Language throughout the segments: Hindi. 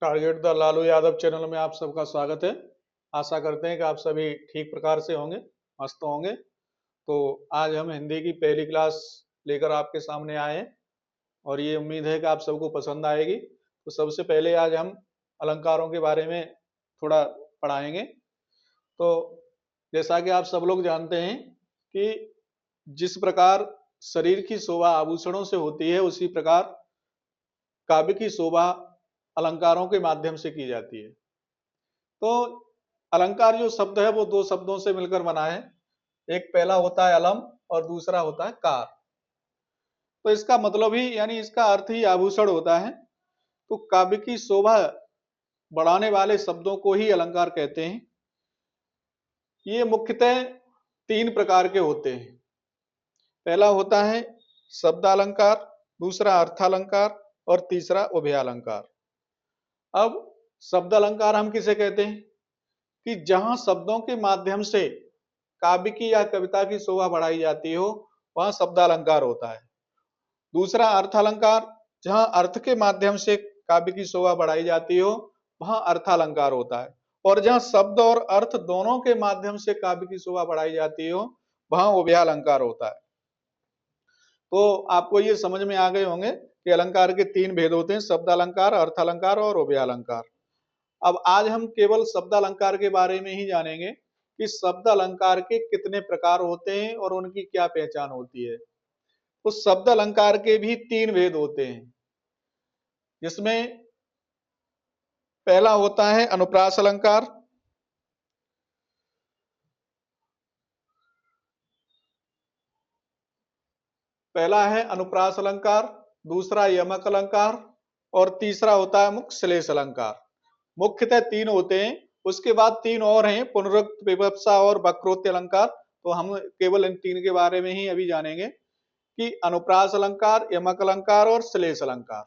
Target the Lalu Yadav channel में आप सबका स्वागत है। आशा करते हैं कि आप सभी ठीक प्रकार से होंगे, मस्त होंगे। तो आज हम हिंदी की पहली क्लास लेकर आपके सामने आए हैं और ये उम्मीद है कि आप सबको पसंद आएगी। तो सबसे पहले आज हम अलंकारों के बारे में थोड़ा पढ़ाएंगे। तो जैसा कि आप सब लोग जानते हैं कि जिस प्रकार शरीर की शोभा आभूषणों से होती है, उसी प्रकार काव्य की शोभा अलंकारों के माध्यम से की जाती है। तो अलंकार जो शब्द है वो दो शब्दों से मिलकर बना है। एक पहला होता है अलम और दूसरा होता है कार। तो इसका मतलब ही यानी इसका अर्थ ही आभूषण होता है। तो काव्य की शोभा बढ़ाने वाले शब्दों को ही अलंकार कहते हैं। ये मुख्यतः तीन प्रकार के होते हैं। पहला होता है शब्दालंकार, दूसरा अर्थालंकार और तीसरा उभयालंकार। अब शब्द अलंकार हम किसे कहते हैं कि जहां शब्दों के माध्यम से काव्य की या कविता की शोभा बढ़ाई जाती हो, वहां शब्दालंकार होता है। दूसरा अर्थालंकार, जहां अर्थ के माध्यम से काव्य की शोभा बढ़ाई जाती हो, वहां अर्थालंकार होता है। और जहां शब्द और अर्थ दोनों के माध्यम से काव्य की शोभा बढ़ाई जाती हो, वहां उभयालंकार होता है। तो आपको ये समझ में आ गए होंगे कि अलंकार के तीन भेद होते हैं, शब्दालंकार, अर्थालंकार और उभयालंकार। अब आज हम केवल शब्द अलंकार के बारे में ही जानेंगे कि शब्द अलंकार के कितने प्रकार होते हैं और उनकी क्या पहचान होती है। तो शब्द अलंकार के भी तीन भेद होते हैं, जिसमें पहला होता है अनुप्रास अलंकार, पहला है अनुप्रास अलंकार, दूसरा यमक अलंकार और तीसरा होता है मुख्य श्लेष अलंकार। मुख्यतः तीन होते हैं, उसके बाद तीन और हैं, पुनरुक्त, विवत्सा और वक्रोक्ति अलंकार। तो हम केवल इन तीन के बारे में ही अभी जानेंगे कि अनुप्रास अलंकार, यमक अलंकार और श्लेष अलंकार,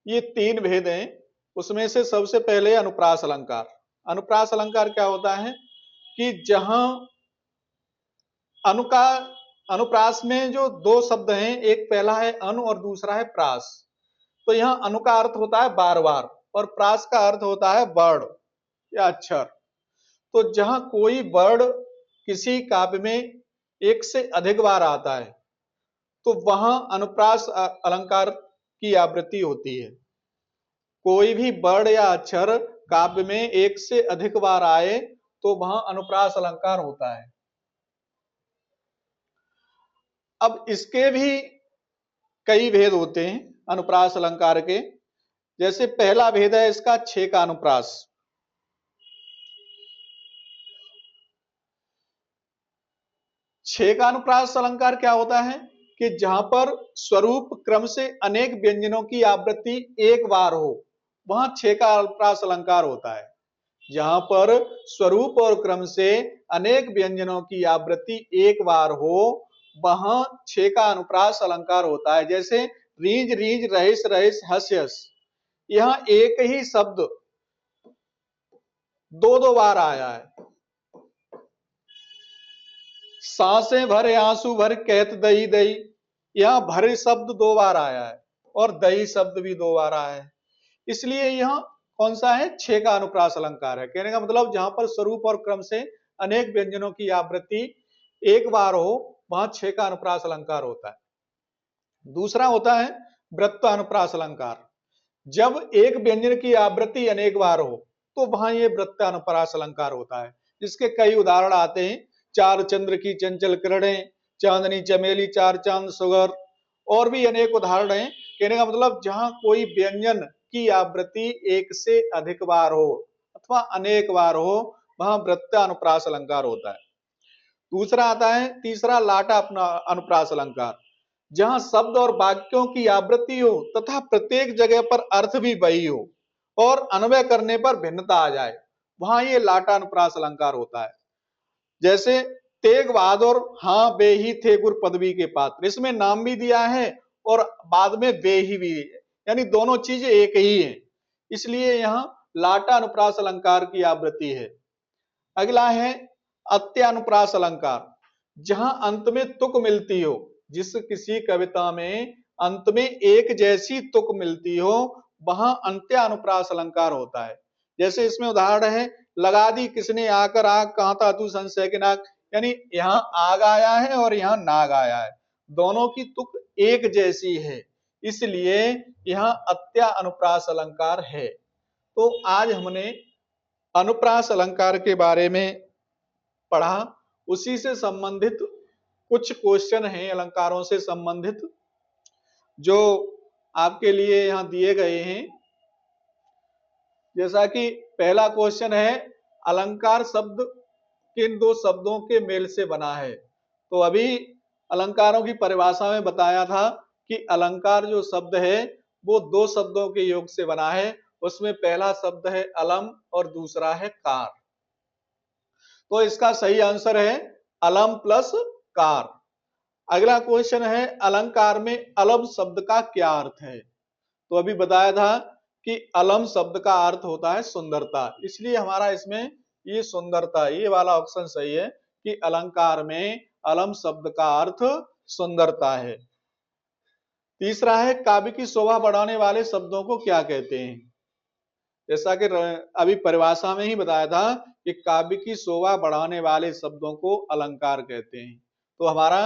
ये तीन भेद हैं। उसमें से सबसे पहले अनुप्रास अलंकार। अनुप्रास अलंकार क्या होता है कि जहां अनु का अनुप्रास में जो दो शब्द हैं, एक पहला है अनु और दूसरा है प्रास। तो यहाँ अनु का अर्थ होता है बार बार और प्रास का अर्थ होता है वर्ण या अक्षर। तो जहां कोई वर्ण किसी काव्य में एक से अधिक बार आता है, तो वहां अनुप्रास अलंकार की आवृत्ति होती है। कोई भी वर्ण या अक्षर काव्य में एक से अधिक बार आए तो वहां अनुप्रास अलंकार होता है। अब इसके भी कई भेद होते हैं अनुप्रास अलंकार के। जैसे पहला भेद है इसका छे का अनुप्रास। छे का अनुप्रास अलंकार क्या होता है कि जहां पर स्वरूप क्रम से अनेक व्यंजनों की आवृत्ति एक बार हो, वहां छे का अनुप्रास अलंकार होता है। जहां पर स्वरूप और क्रम से अनेक व्यंजनों की आवृत्ति एक बार हो, वहां छे का अनुप्रास अलंकार होता है। जैसे रीझ रीझ रहिस रहिस हस हस, यहां एक ही शब्द दो दो बार आया है। सांसें भरे आंसू भर कहत दही दही, यहां भरे शब्द दो बार आया है और दही शब्द भी दो बार आया है। इसलिए यह कौन सा है, छे का अनुप्रास अलंकार है। कहने का मतलब जहां पर स्वरूप और क्रम से अनेक व्यंजनों की आवृत्ति एक बार हो, वहां छे का अनुप्रास अलंकार होता है। दूसरा होता है वृत्त अनुप्रास अलंकार। जब एक व्यंजन की आवृत्ति अनेक बार हो, तो वहां ये वृत्त अनुप्रास अलंकार होता है। जिसके कई उदाहरण आते हैं, चार चंद्र की चंचल किरणें, चांदनी चमेली चार चांद सुगर, और भी अनेक उदाहरण हैं। कहने का मतलब जहां कोई व्यंजन की आवृत्ति एक से अधिक बार हो अथवा अनेक बार हो, वहां वृत्त अनुप्रास अलंकार होता है। दूसरा आता है तीसरा लाटा अनुप्रास अलंकार। जहां शब्द और वाक्यों की आवृत्ति हो तथा प्रत्येक जगह पर अर्थ भी वही हो और अन्वय करने पर भिन्नता आ जाए, वहां ये लाटा अनुप्रास अलंकार होता है। जैसे तेग बहादुर हाँ बे ही थे गुर पदवी के पात्र, इसमें नाम भी दिया है और बाद में बे ही भी है, यानी दोनों चीज एक ही है। इसलिए यहाँ लाटा अनुप्रास अलंकार की आवृत्ति है। अगला है अत्यानुप्रास अलंकार। जहां अंत में तुक मिलती हो, जिस किसी कविता में अंत में एक जैसी तुक मिलती हो, वहां अंत्यानुप्रास अलंकार होता है। जैसे इसमें उदाहरण है, लगा दी किसने आकर आग, कहां था तू संशय के नाग। यानी यहाँ आग आया है और यहाँ नाग आया है, दोनों की तुक एक जैसी है, इसलिए यहाँ अत्या अनुप्रास अलंकार है। तो आज हमने अनुप्रास अलंकार के बारे में पढ़ा, उसी से संबंधित कुछ क्वेश्चन हैं अलंकारों से संबंधित जो आपके लिए यहां दिए गए हैं। जैसा कि पहला क्वेश्चन है, अलंकार शब्द किन दो शब्दों के मेल से बना है। तो अभी अलंकारों की परिभाषा में बताया था कि अलंकार जो शब्द है वो दो शब्दों के योग से बना है। उसमें पहला शब्द है अलम और दूसरा है कार। तो इसका सही आंसर है अलम प्लस कार। अगला क्वेश्चन है, अलंकार में अलम शब्द का क्या अर्थ है। तो अभी बताया था कि अलम शब्द का अर्थ होता है सुंदरता, इसलिए हमारा इसमें ये सुंदरता, ये वाला ऑप्शन सही है कि अलंकार में अलम शब्द का अर्थ सुंदरता है। तीसरा है, काव्य की शोभा बढ़ाने वाले शब्दों को क्या कहते हैं। जैसा कि अभी परिभाषा में ही बताया था कि काव्य की शोभा बढ़ाने वाले शब्दों को अलंकार कहते हैं। तो हमारा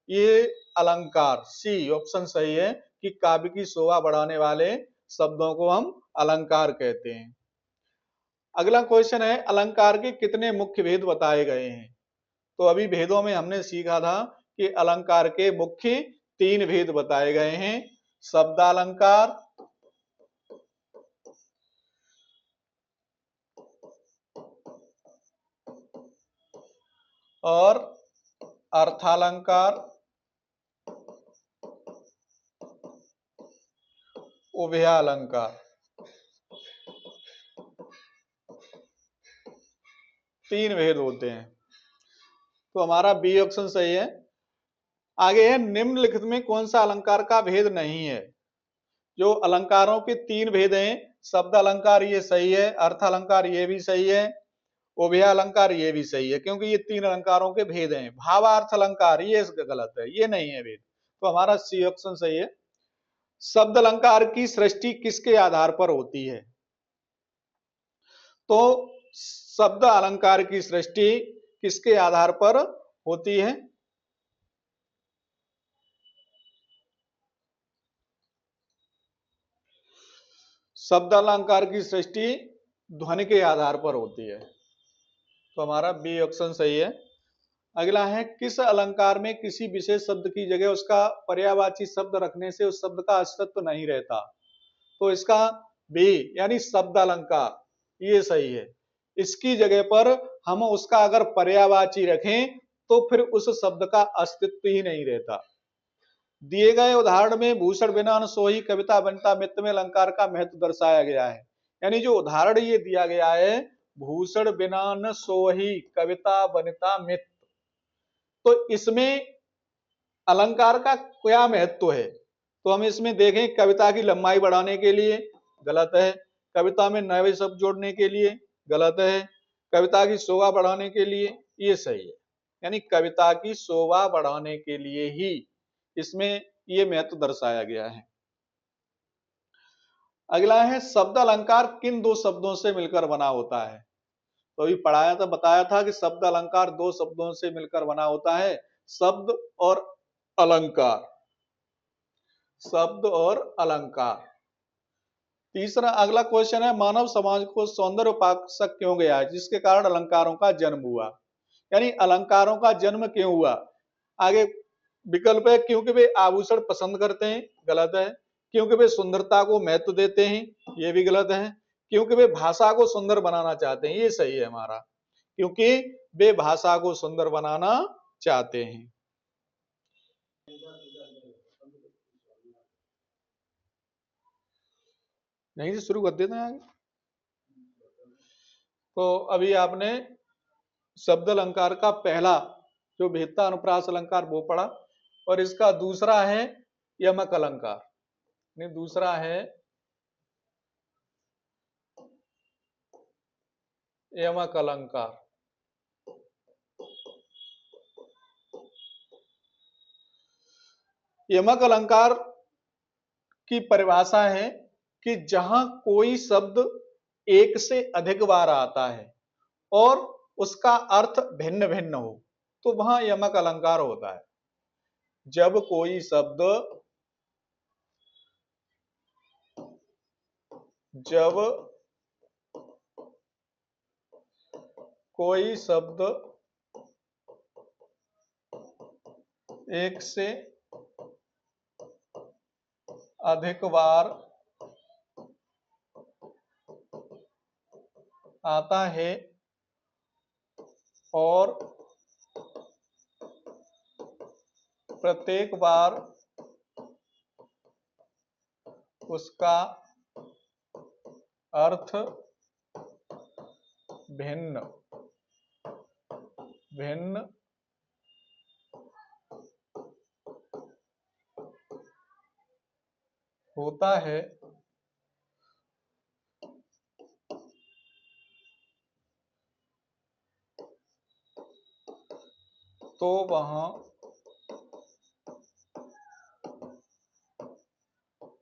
ये अलंकार सी ऑप्शन सही है कि काव्य की शोभा बढ़ाने वाले शब्दों को हम अलंकार कहते हैं। अगला क्वेश्चन है, अलंकार के कितने मुख्य भेद बताए गए हैं। तो अभी भेदों में हमने सीखा था कि अलंकार के मुख्य 3 भेद बताए गए हैं, शब्दालंकार, और अर्थालंकार, उभयालंकार। 3 भेद होते हैं। तो हमारा बी ऑप्शन सही है। आगे है, निम्नलिखित में कौन सा अलंकार का भेद नहीं है। जो अलंकारों के 3 भेद हैं, शब्द अलंकार ये सही है, अर्थ अलंकार ये भी सही है, उभयालंकार ये भी सही है, क्योंकि ये 3 अलंकारों के भेद हैं। भावार्थ अलंकार ये गलत है, ये नहीं है भेद। तो हमारा सी ऑप्शन सही है। शब्द अलंकार की सृष्टि किसके आधार पर होती है। तो शब्द अलंकार की सृष्टि किसके आधार पर होती है। शब्द अलंकार की सृष्टि ध्वनि के आधार पर होती है। तो हमारा बी ऑप्शन सही है। अगला है, किस अलंकार में किसी विशेष शब्द की जगह उसका पर्यायवाची शब्द रखने से उस शब्द का अस्तित्व नहीं रहता। तो इसका बी यानी शब्द अलंकार ये सही है। इसकी जगह पर हम उसका अगर पर्यायवाची रखें तो फिर उस शब्द का अस्तित्व ही नहीं रहता। दिए गए उदाहरण में भूषण बिना न सोई कविता बनिता मित्त में अलंकार का महत्व दर्शाया गया है। यानी जो उदाहरण ये दिया गया है, भूषण बिना न सोई कविता बनिता मित्त, तो इसमें अलंकार का क्या महत्व है। तो हम इसमें देखें, कविता की लंबाई बढ़ाने के लिए गलत है, कविता में नए शब्द जोड़ने के लिए गलत है, कविता की शोभा बढ़ाने के लिए ये सही है। यानी कविता की शोभा बढ़ाने के लिए ही इसमें ये महत्व दर्शाया गया है। अगला है, शब्द अलंकार किन 2 शब्दों से मिलकर बना होता है। तो अभी पढ़ाया था, बताया था कि शब्द अलंकार 2 शब्दों से मिलकर बना होता है, शब्द और अलंकार, शब्द और अलंकार। तीसरा अगला क्वेश्चन है, मानव समाज को सौंदर्य उपासक क्यों गया है, जिसके कारण अलंकारों का जन्म हुआ। यानी अलंकारों का जन्म क्यों हुआ। आगे विकल्प है, क्योंकि वे आभूषण पसंद करते हैं, गलत है। क्योंकि वे सुंदरता को महत्व देते हैं, ये भी गलत है। क्योंकि वे भाषा को सुंदर बनाना चाहते हैं, ये सही है हमारा, क्योंकि वे भाषा को सुंदर बनाना चाहते हैं। यहीं से शुरू कर देते हैं आगे। तो अभी आपने शब्द अलंकार का पहला जो भेदता अनुप्रास अलंकार वो पढ़ा, और इसका दूसरा है यमक अलंकार। दूसरा है यमक अलंकार। यमक अलंकार की परिभाषा है कि जहां कोई शब्द एक से अधिक बार आता है और उसका अर्थ भिन्न भिन्न हो तो वहां यमक अलंकार होता है। जब कोई शब्द एक से अधिक बार आता है और प्रत्येक बार उसका अर्थ भिन्न भिन्न होता है तो वहां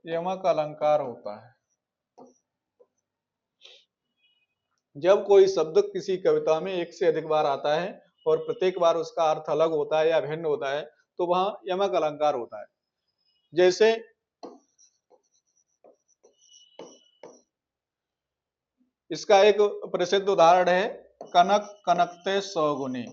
यमक अलंकार होता है। जब कोई शब्द किसी कविता में एक से अधिक बार आता है और प्रत्येक बार उसका अर्थ अलग होता है या भिन्न होता है तो वहां यमक अलंकार होता है। जैसे इसका एक प्रसिद्ध उदाहरण है कनक कनकते सौगुनी।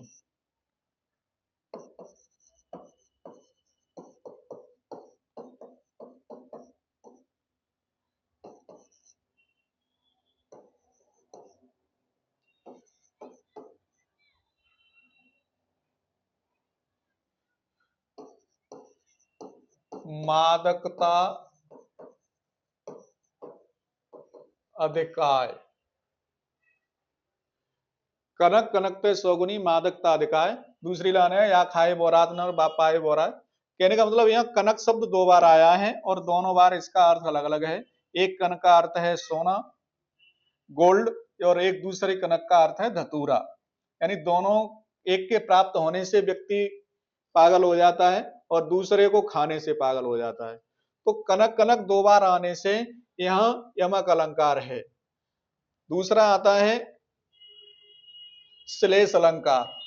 मादकता अधिकाय। कनक कनकते सौगुनी मादकता अधिकाय। दूसरी लाइन है या खाए बोरात नर पाए बोरा। कहने का मतलब यहाँ कनक शब्द दो बार आया है और दोनों बार इसका अर्थ अलग अलग है। एक कनक का अर्थ है सोना गोल्ड और एक दूसरे कनक का अर्थ है धतूरा। यानी दोनों एक के प्राप्त होने से व्यक्ति पागल हो जाता है और दूसरे को खाने से पागल हो जाता है। तो कनक कनक दो बार आने से यहाँ यमक अलंकार है। दूसरा आता है श्लेष अलंकार।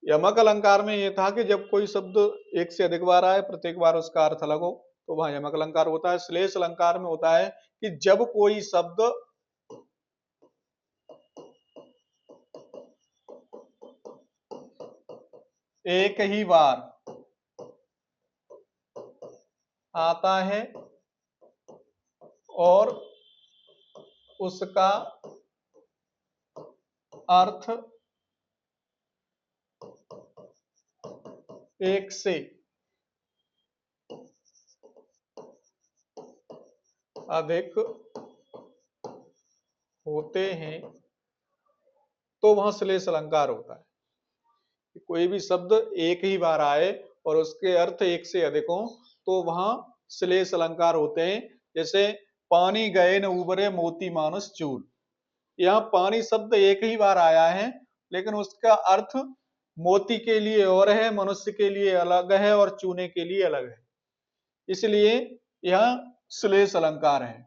यमक अलंकार में यह था कि जब कोई शब्द एक से अधिक बार आए प्रत्येक बार उसका अर्थ अलग हो तो वहां यमक अलंकार होता है। श्लेष अलंकार में होता है कि जब कोई शब्द एक ही बार आता है और उसका अर्थ एक से अधिक होते हैं तो वहां श्लेष अलंकार होता है। कोई भी शब्द एक ही बार आए और उसके अर्थ एक से अधिक हो तो वहां श्लेष अलंकार होते हैं। जैसे पानी गए न उबरे मोती मानुष चूर। यहाँ पानी शब्द एक ही बार आया है लेकिन उसका अर्थ मोती के लिए और है मनुष्य के लिए अलग है और चूने के लिए अलग है। इसलिए यह श्लेष अलंकार है।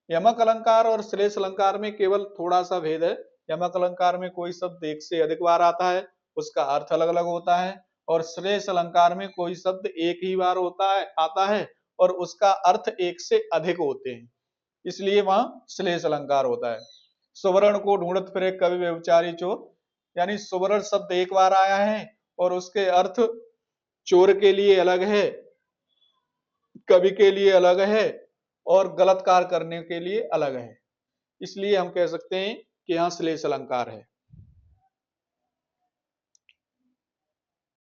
यमक अलंकार और श्लेष अलंकार में केवल थोड़ा सा भेद है। यमक अलंकार में कोई शब्द एक से अधिक बार आता है उसका अर्थ अलग अलग होता है और श्लेष अलंकार में कोई शब्द एक ही बार आता है और उसका अर्थ एक से अधिक होते हैं। इसलिए वहां श्लेष अलंकार होता है। सुवर्ण को ढूंढत फिरे कवि व्यभिचारी चोर। यानी सुवर्ण शब्द एक बार आया है और उसके अर्थ चोर के लिए अलग है कवि के लिए अलग है और गलत कार्य करने के लिए अलग है। इसलिए हम कह सकते हैं कि यहाँ श्लेष अलंकार है।